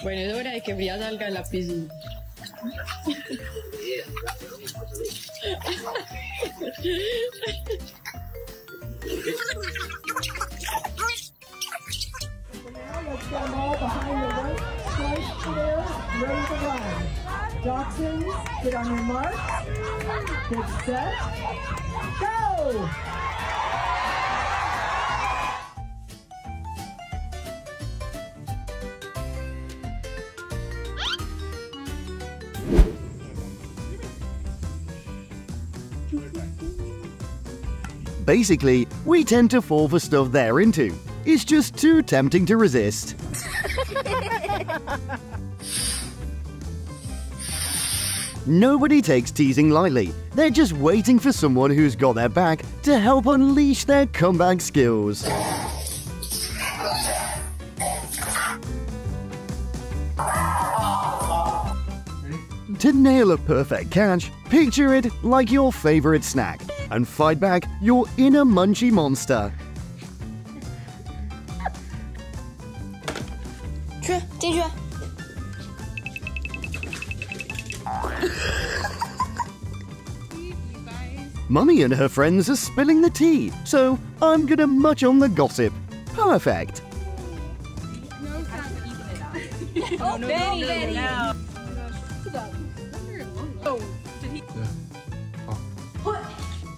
Bueno, es hora de que Frida salga de la piscina. Let's get them all behind the right stripe clear, ready to run. Dachshunds, get on your mark. Get set. Go! Basically, we tend to fall for stuff they're into. It's just too tempting to resist. Nobody takes teasing lightly. They're just waiting for someone who's got their back to help unleash their comeback skills. To nail a perfect catch, picture it like your favorite snack and fight back your inner munchy monster. Mummy and her friends are spilling the tea, so I'm gonna munch on the gossip. Perfect. Oh, Betty!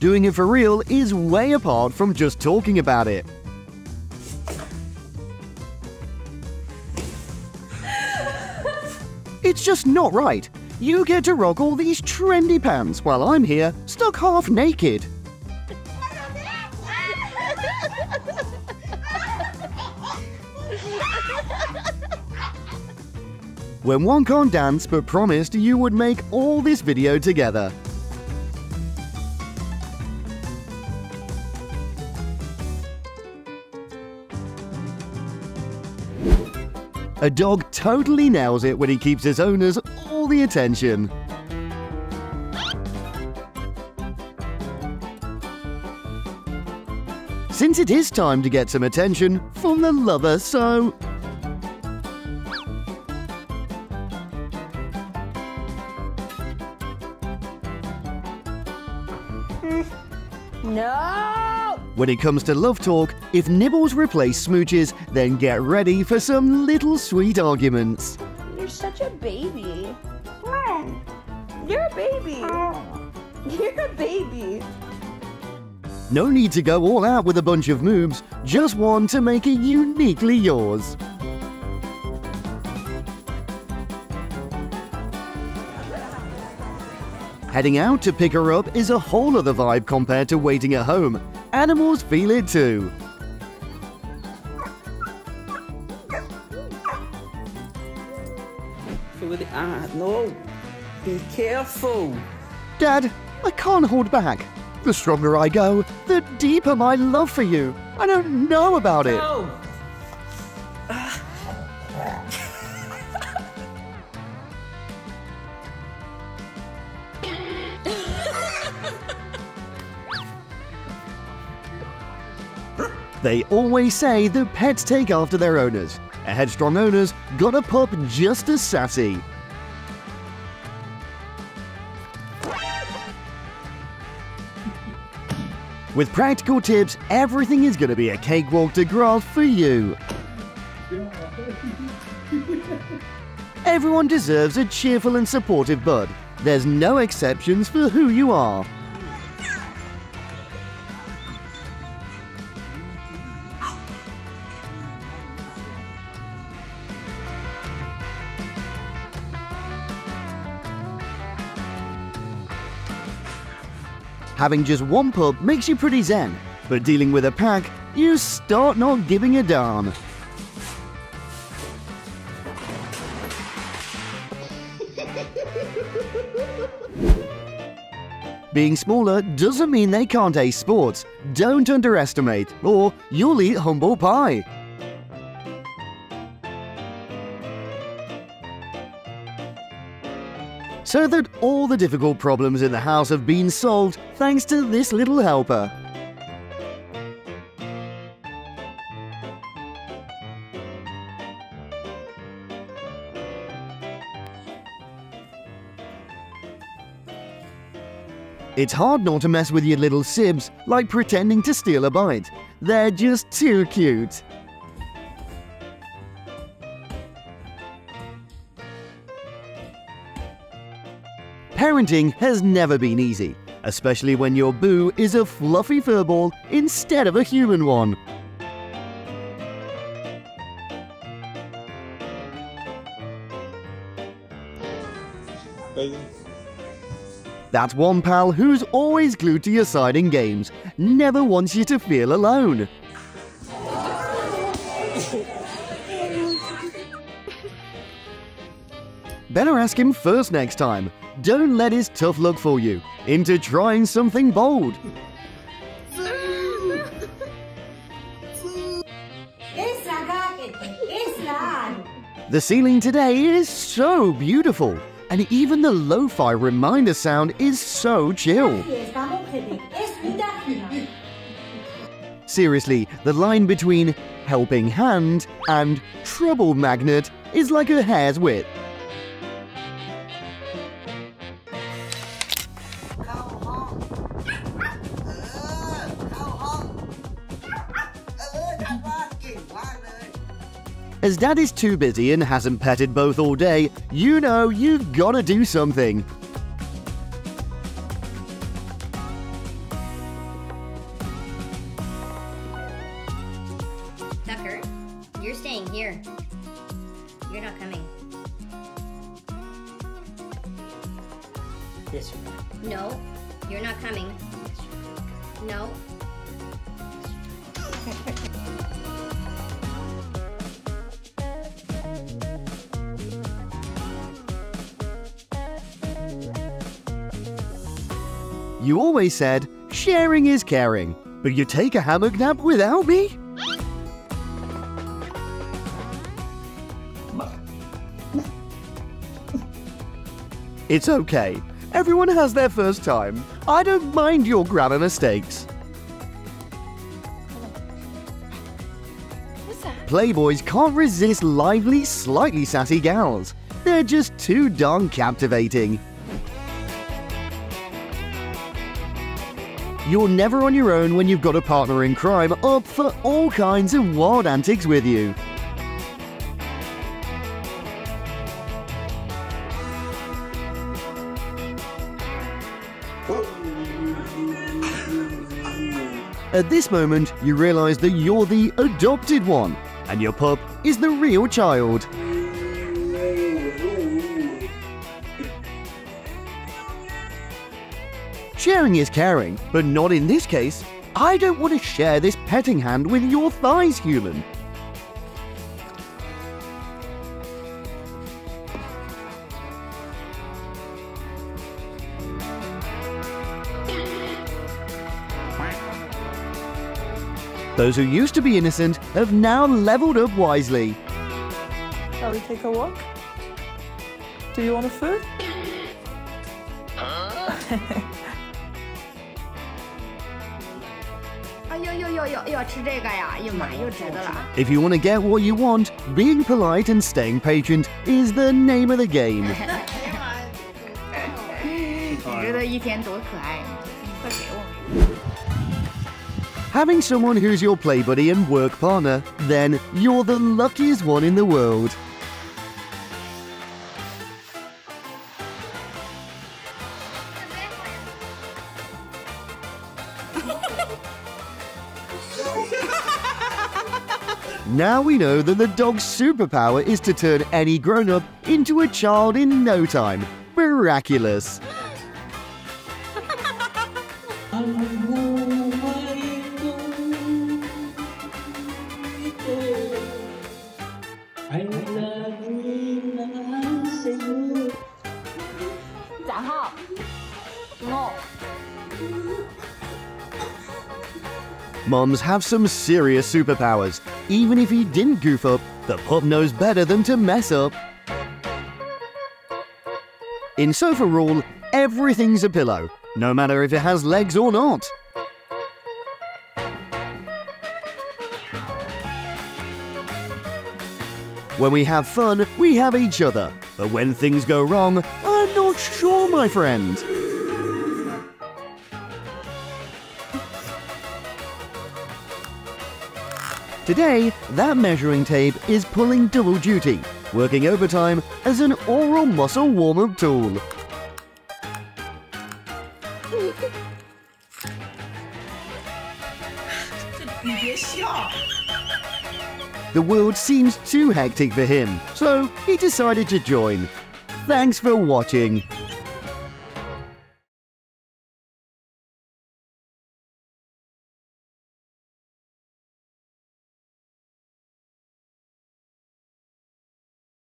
Doing it for real is way apart from just talking about it. It's just not right. You get to rock all these trendy pants while I'm here, stuck half naked. When one can't dance but promised you would make all this video together. A dog totally nails it when he keeps his owners all the attention. Since it is time to get some attention from the lover, so... No! When it comes to love talk, if nibbles replace smooches, then get ready for some little sweet arguments. You're such a baby. You're a baby. You're a baby. No need to go all out with a bunch of moves, just one to make it uniquely yours. Heading out to pick her up is a whole other vibe compared to waiting at home. Animals feel it too. No, be careful. Dad, I can't hold back. The stronger I go, the deeper my love for you. I don't know about it. No. They always say that pets take after their owners. A headstrong owner's got a pup just as sassy. With practical tips, everything is going to be a cakewalk to grasp for you. Everyone deserves a cheerful and supportive bud. There's no exceptions for who you are. Having just one pup makes you pretty zen, but dealing with a pack, you start not giving a darn. Being smaller doesn't mean they can't ace sports. Don't underestimate, or you'll eat humble pie. So that all the difficult problems in the house have been solved thanks to this little helper. It's hard not to mess with your little sibs, like pretending to steal a bite. They're just too cute. Parenting has never been easy, especially when your boo is a fluffy furball instead of a human one. That's one pal who's always glued to your side in games, never wants you to feel alone. Better ask him first next time. Don't let his tough luck fool you into trying something bold. The ceiling today is so beautiful, and even the lo-fi reminder sound is so chill. Seriously, the line between helping hand and trouble magnet is like a hair's width. As Dad is too busy and hasn't petted both all day, you know you've got to do something. Tucker, you're staying here. You're not coming. Yes, you can. No, you're not coming. No. You always said, sharing is caring, but you take a hammock nap without me? It's okay. Everyone has their first time. I don't mind your grammar mistakes. Playboys can't resist lively, slightly sassy gals. They're just too darn captivating. You're never on your own when you've got a partner in crime up for all kinds of wild antics with you. At this moment, you realize that you're the adopted one, and your pup is the real child. Sharing is caring, but not in this case. I don't want to share this petting hand with your thighs, human. Those who used to be innocent have now leveled up wisely. Shall we take a walk? Do you want a food? If you want to get what you want, being polite and staying patient is the name of the game. Having someone who's your play buddy and work partner, then you're the luckiest one in the world. Now we know that the dog's superpower is to turn any grown-up into a child in no time. Miraculous. Moms have some serious superpowers. Even if he didn't goof up, the pup knows better than to mess up. In sofa rule, everything's a pillow, no matter if it has legs or not. When we have fun, we have each other. But when things go wrong, I'm not sure, my friend. Today, that measuring tape is pulling double duty, working overtime as an oral muscle warm-up tool. The world seems too hectic for him, so he decided to join. Thanks for watching.